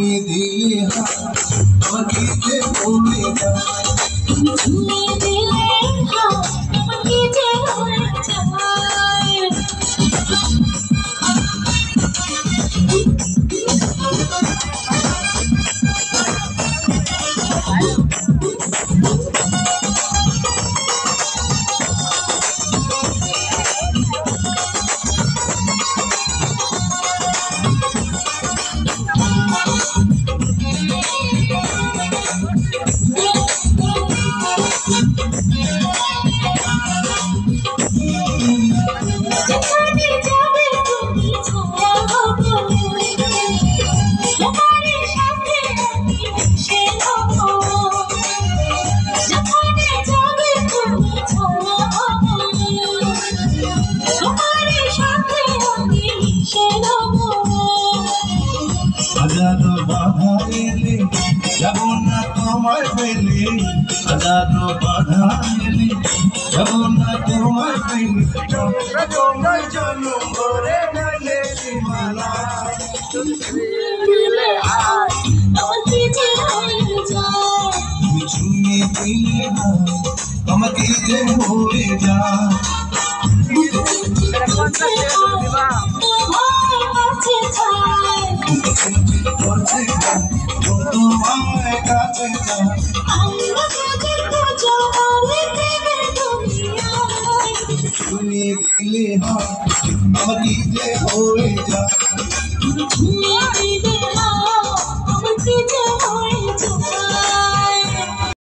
ছুঁয়ে দিলে আমাকে যে ভুলে যায়, ছুঁয়ে দিলে আমাকে যে ভুলে যায়। যেখানে যাবে তুমি ছায়া হবো, যেখানে সাথে আমি মিশে হবো। যেখানে যাবে তুমি ছায়া হবো, যেখানে সাথে আমি মিশে হবো। হাজারো বাধা এলে যাব না তোমায় পেলে, হাজারো বাধা এলে যাব না তোমায় পেলে, তোমায় জন্ম করে গেলে সীমানা দিলে আমাকে যে ভুলে যায়। তুমি ছুঁয়ে দিলে আমাকে যে ভুলে যায়। তোমার কাছে চাই, তোমার কাছে যায়, আমরা কাছে খোঁজো প্রেমের দুনিয়ায়। ছুঁয়ে দিলে আমাকে যে ভুলে যায়। ছুঁয়ে দিলে